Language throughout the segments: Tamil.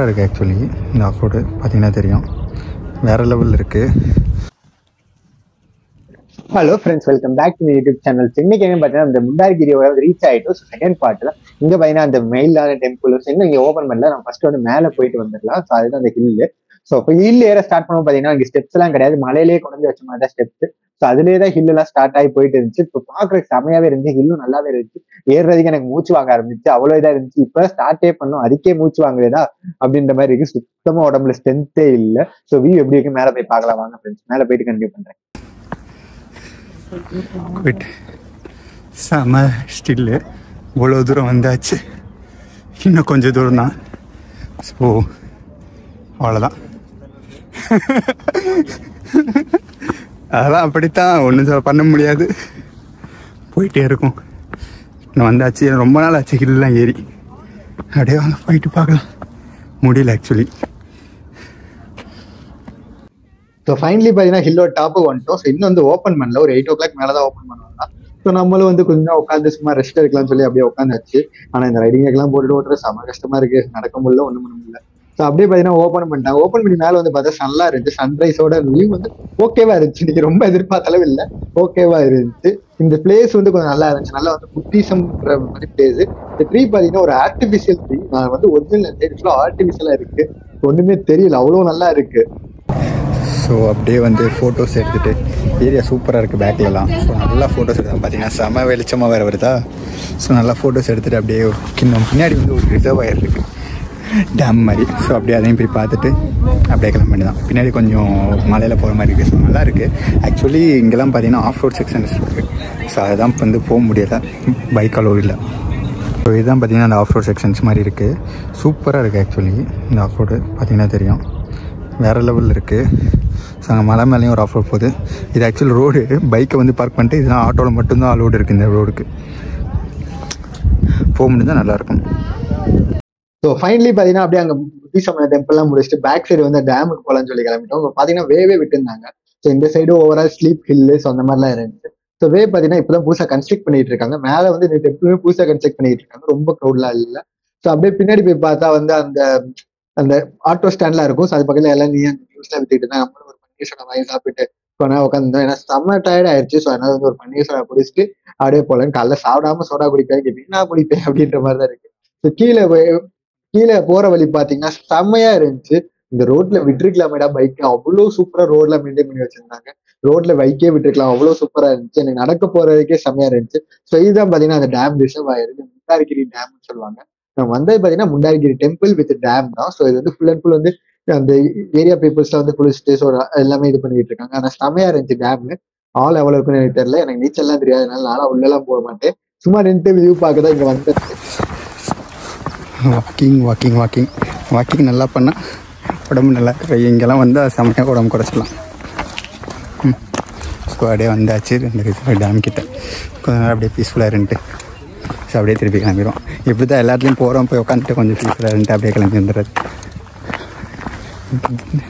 இருக்குது. ஆக்சுவலி இந்த ஆஃப் ரோடு பார்த்தீங்கன்னா தெரியும், வேறு லெவலில் இருக்குது. Hello friends, welcome back to YouTube channel. இன்னைக்கு என்ன பார்த்தீங்கன்னா இந்த முண்டார்கிரியோட ரீச் ஆகிட்டு செகண்ட் பார்ட்டில் இங்கே பார்த்தீங்கன்னா அந்த மெயிலான டெம்பிள் இன்னும் இங்கே ஓப்பன் பண்ணல. நம்ம ஃபர்ஸ்ட் வந்து மேலே போயிட்டு வந்துடலாம். ஸோ அதுதான் அந்த ஹில்லு. ஸோ இப்போ ஹில் ஏற ஸ்டார்ட் பண்ணுவோம் பார்த்தீங்கன்னா இங்கே ஸ்டெப்ஸ் எல்லாம் கிடையாது, மலையிலேயே கொண்டு வச்ச மாதிரி தான் ஸ்டெப்ஸ். ஸோ அதுலேயே தான் ஹில் எல்லாம் ஸ்டார்ட் ஆகி போயிட்டு இருந்துச்சு. இப்போ பார்க்குறதுக்கு செமையாவே இருந்துச்சு, ஹில்லும் நல்லாவே இருந்துச்சு. ஏறுறதுக்கு எனக்கு மூச்சு வாங்க ஆரம்பிச்சு, அவ்வளோ இதாக இருந்துச்சு. இப்போ ஸ்டார்ட்டே பண்ணோம், அதுக்கே மூச்சு வாங்குறதா அப்படின்ற மாதிரி இருக்கு. சுத்தமாக உடம்புல ஸ்ட்ரென்த்தே இல்லை. ஸோ வியூ எப்படி இருக்கு மேலே போய் பார்க்கலாம் வாங்க ஃப்ரெண்ட்ஸ். மேலே போயிட்டு கண்டினியூ பண்ணுறேன். செம ஸ்டில்லு, இவ்வளோ தூரம் வந்தாச்சு, இன்னும் கொஞ்சம் தூரம் தான். ஸோ அவ்வளோதான். அதெல்லாம் அப்படித்தான், ஒன்றும் பண்ண முடியாது, போயிட்டே இருக்கும். இன்னும் வந்தாச்சு, ரொம்ப நாள் ஆச்சு ஹில்லாம் ஏறி. அப்படியே வாங்க போயிட்டு பார்க்கலாம். முடியல ஆக்சுவலி. ஸோ ஃபைனலி பார்த்தீங்கன்னா ஹில்லோட டாப்பு வந்துட்டோம். ஸோ இன்னும் வந்து ஓப்பன் பண்ணல, ஒரு 8 o'clock மேலே தான் ஓப்பன் பண்ணுவாங்க. ஸோ நம்மளும் வந்து கொஞ்சம் உட்காந்து சும்மா ரெஸ்ட் எடுக்கலாம்னு சொல்லி அப்படியே உட்காந்துச்சு. ஆனால் இந்த ரைடிங்கெல்லாம் போட்டுட்டு ஓட்டுறது செம கஷ்டமா இருக்கு, நடக்க முடியல, ஒன்றும் பண்ண முடியல. ஸோ அப்படியே பார்த்தீங்கன்னா ஓப்பன் பண்ணிட்டாங்க. ஓப்பன் பண்ணி மேலே வந்து பார்த்தா நல்லா இருந்துச்சு, சன்ரைஸோட வியூ வந்து ஓகேவா இருந்துச்சு. இன்னைக்கு ரொம்ப எதிர்பார்த்த அளவு இல்லை, ஓகேவா இருந்துச்சு. இந்த பிளேஸ் வந்து கொஞ்சம் நல்லா இருந்துச்சு, நல்லா வந்து புத்திசம்ன்ற மாதிரி பிளேஸ். இந்த ட்ரீ பார்த்தீங்கன்னா ஒரு ஆர்டிஃபிஷியல் ட்ரீ, நான் வந்து ஒரிஜினல் ஆர்டிஃபிஷியலா இருக்கு, ஒண்ணுமே தெரியல, அவ்வளோ நல்லா இருக்கு. ஸோ அப்படியே வந்து ஃபோட்டோஸ் எடுத்துகிட்டு, ஏரியா சூப்பராக இருக்குது பேக்லலாம். ஸோ நல்லா ஃபோட்டோஸ் எடுத்தோம். பார்த்தீங்கன்னா செம வெளிச்சமாக வேறு வருதா. ஸோ நல்லா ஃபோட்டோஸ் எடுத்துகிட்டு அப்படியே பின்னாடி வந்து ஒரு ரிசர்வாயர் இருக்குது, டேம் மாதிரி. ஸோ அப்படியே அதையும் போய் பார்த்துட்டு அப்படியே கிளம்ப வேண்டியதான். பின்னாடி கொஞ்சம் மலையில் போகிற மாதிரி இருக்குது. ஸோ நல்லா இருக்குது. ஆக்சுவலி இங்கெல்லாம் பார்த்தீங்கன்னா ஆஃப் ரோட் செக்ஷன்ஸ் இருக்குது. ஸோ அதுதான் வந்து போக முடியலை, பைக் அலோவ் இல்லை. ஸோ இதுதான் பார்த்தீங்கன்னா அந்த ஆஃப் ரோட் செக்ஷன்ஸ் மாதிரி இருக்குது. சூப்பராக இருக்குது ஆக்சுவலி இந்த ஆஃப் ரோடு பார்த்தீங்கன்னா தெரியும், வேறு லெவலில் இருக்குது. ஸோ அங்கே மலை மேலேயும் ஒரு ஆஃப் ரோட் போகுது. இது ஆக்சுவலி ரோடு, பைக்கை வந்து பார்க் பண்ணிட்டு இதெல்லாம் ஆட்டோவில் மட்டும்தான் அலோடு இருக்குது இந்த ரோடுக்கு. போக முடிஞ்சால் நல்லாயிருக்கும். ஸோ ஃபைனலி பார்த்தீங்கன்னா அப்படியே அங்கே புத்திசமய டெம்பிள்லாம் முடிச்சுட்டு பேக் சைடு வந்து டேமுக்கு போகலான்னு சொல்லி கிளம்பிட்டோம். இப்போ பார்த்தீங்கன்னா வேவே விட்டுருந்தாங்க. ஸோ இந்த side overall sleep hill, so அந்த மாதிரிலாம் இருந்துச்சு. ஸோ வே பார்த்தீங்கன்னா இப்போதான் புதுசாக கன்ஸ்ட்ரக்ட் பண்ணிட்டு இருக்காங்க. மேலே வந்து இந்த டெம்பிளுமே புதுசாக கன்ஸ்ட்ரக்ட் பண்ணிட்டு இருக்காங்க, ரொம்ப க்ரௌட்லாம் இல்லை. ஸோ அப்படியே பின்னாடி போய் பார்த்தா வந்து அந்த ஆட்டோ ஸ்டாண்ட்லாம் இருக்கும். ஸோ அது பக்கத்தில் எல்லாம் நியூஸ்லாம் வித்துட்டு இருந்தாங்க. நம்மளும் ஒரு பன்னீர் சோடா வாங்கி சாப்பிட்டு உட்காந்துருந்தோம். ஏன்னா செம்ம டயர்ட் ஆயிடுச்சு. ஸோ அதனால வந்து ஒரு பன்னீர் சோடா குடிச்சிட்டு அப்படியே போகலன்னு. காலைல சாப்பிடாம சோடா குடிப்பேன், என்ன குடிப்பேன் அப்படின்ற மாதிரி தான் இருக்கு. ஸோ கீழே போற வழி பாத்தீங்கன்னா செம்மையா இருந்துச்சு. இந்த ரோட்ல விட்டுருக்கலாமேடா பைக், அவ்வளவு சூப்பரா ரோட்ல மெயின்டைன் பண்ணி வச்சிருந்தாங்க. ரோட்ல பைக்கே விட்டுருக்கலாம், அவ்வளவு சூப்பரா இருந்துச்சு. எனக்கு நடக்க போறதுக்கே செம்மையா இருந்துச்சு. ஸோ இதுதான் பாத்தீங்கன்னா அந்த டேம் ரிசர்வ் ஆயிருக்கு, முண்டார்கிரி டேம்னு சொல்லுவாங்க. நம்ம வந்தது பாத்தீங்கன்னா முண்டார்கிரி டெம்பிள் வித் டேம் தான். ஸோ இது வந்து ஃபுல் அண்ட் ஃபுல் வந்து அந்த ஏரியா பீப்புள்ஸ்ல வந்து குளிச்சுட்டு ஸோ எல்லாமே இது பண்ணிட்டு இருக்காங்க. ஆனா செம்மையா இருந்துச்சு டேம். ஆள் எவ்வளவு இருக்குன்னு எனக்கு தெரியல, எனக்கு நீச்சல்லாம் தெரியாதனால நானும் உள்ள எல்லாம் போக மாட்டேன், சும்மா நின்று வியூ பார்க்கதான் இங்க வந்தது. வாக்கிங் நல்லா பண்ணால் உடம்பு நல்லா இருக்கு. இங்கெல்லாம் வந்தால் செம்மையாக உடம்பு குறைச்சிக்கலாம். ஸோ அப்படியே வந்தாச்சு டேம் கிட்ட, கொஞ்ச நேரம் அப்படியே பீஸ்ஃபுல்லாக இருந்துட்டு ஸோ அப்படியே திருப்பி கிளம்பிடும். இப்படி தான் எல்லாத்துலேயும் போகிறோம், போய் உட்காந்துட்டு கொஞ்சம் பீஸ்ஃபுல்லாக இருந்துட்டு அப்படியே கிளம்பி வந்துடுறது.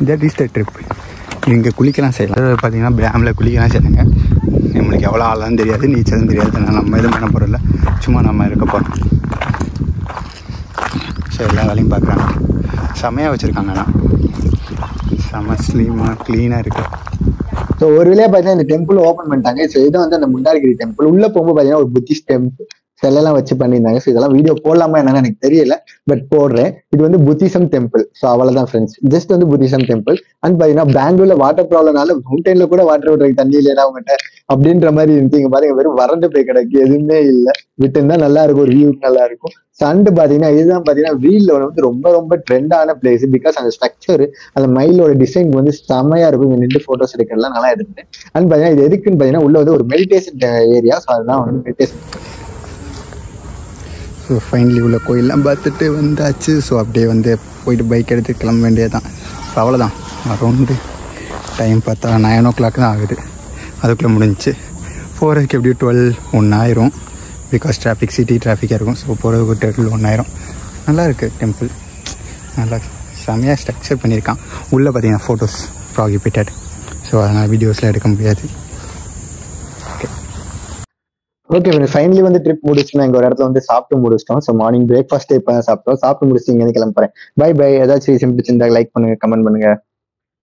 That is the trip. இங்கே குளிக்கலாம் செய்யலாம். பார்த்தீங்கன்னா டேமில் குளிக்கலாம் செய்யணுங்க. நம்மளுக்கு எவ்வளோ ஆளான்னு தெரியாது, நீச்சலும் தெரியாது, நம்ம எதுவும் பண்ண போகிறதில்ல, சும்மா நம்ம இருக்க போகிறோம். ஸோ எல்லா வேலையும் பார்க்குறாங்க, செம்மையாக வச்சுருக்காங்க. ஆனால் செம்ம ஸ்லீமாக க்ளீனாக இருக்குது. ஸோ ஒரு வழியாக பார்த்தீங்கன்னா இந்த டெம்பிள் ஓப்பன் பண்ணிட்டாங்க. ஸோ இதான் வந்து அந்த முண்டார்கிரி டெம்பிள். உள்ள போகும்போது பார்த்தீங்கன்னா ஒரு புத்திஸ்ட் டெம்பிள் செல்லாம் வச்சு பண்ணியிருந்தாங்க. ஸோ இதெல்லாம் வீடியோ போடலாமா என்னன்னு எனக்கு தெரியல, பட் போடுறேன். இது வந்து புத்திசம் டெம்பிள். ஸோ அவ்வளோதான் ஃப்ரெண்ட்ஸ், ஜஸ்ட் வந்து புத்திசம் டெம்பிள். அண்ட் பார்த்தீங்கன்னா பெங்களூர்ல வாட்டர் ப்ராப்ளம்னால மவுண்டன்ல கூட வாட்டர் விடுறதுக்கு தண்ணி இல்லையா அவங்ககிட்ட அப்படின்ற மாதிரி இருந்துச்சு. இங்க பாருங்க வெறும் வறண்டு போய் கிடக்கு, எதுவுமே இல்லை. விட்டு இருந்தா நல்லா இருக்கும், ஒரு வியூ நல்லா இருக்கும். சண்டு பாத்தீங்கன்னா இதுதான் பாத்தீங்கன்னா வீல்ல வந்து ரொம்ப ரொம்ப ட்ரெண்டான பிளேஸ். பிகாஸ் அந்த ஸ்ட்ரக்சர், அந்த மயிலோட டிசைன் வந்து செம்மையா இருக்கும். இங்க நின்று போட்டோஸ் எடுக்கிறதுலாம் நல்லா எடுத்துட்டேன். அண்ட் பாத்தீங்கன்னா இது எதுக்குன்னு பாத்தீங்கன்னா உள்ள வந்து ஒரு மெடிடேஷன் ஏரியா. ஸோ அதுதான் வந்து மெடிடேஷன். ஸோ ஃபைனலி உள்ள கோயிலெலாம் பார்த்துட்டு வந்தாச்சு. ஸோ அப்படியே வந்து போயிட்டு பைக் எடுத்து கிளம்ப வேண்டியது தான். ஸோ அவ்வளோதான். அரௌண்டு டைம் பார்த்தா 9 o'clock தான் ஆகுது. அதுக்குள்ளே முடிஞ்சிச்சு. போகிறதுக்கு எப்படியும் 12-1 ஆயிரும். பிகாஸ் சிட்டி டிராஃபிக்காக இருக்கும். ஸோ போகிறதுக்கு 12-1 ஆயிரும். நல்லா இருக்குது டெம்பிள், நல்லா செம்மையாக ஸ்ட்ரக்சர் பண்ணியிருக்கான். உள்ளே பார்த்தீங்கன்னா ஃபோட்டோஸ் ப்ராகிபிட்டட். ஸோ அதனால் வீடியோஸ்லாம் எடுக்க முடியாது. ஓகே ஃபைனலி வந்து ட்ரிப் முடிச்சுட்டு எங்க ஒரு இடத்துல வந்து சாப்பிட்டு முடிச்சிட்டோம். ஸோ மார்னிங் பிரேக்ஃபாஸ்ட் இப்போ சாப்பிட்டோம். சாப்பிட்டு முடிச்சு இங்கே கிளம்புறேன். Bye bye. ஏதாச்சும் விஷயம் பிடிச்சிருந்தா லைக் பண்ணுங்க, கமெண்ட் பண்ணுங்க.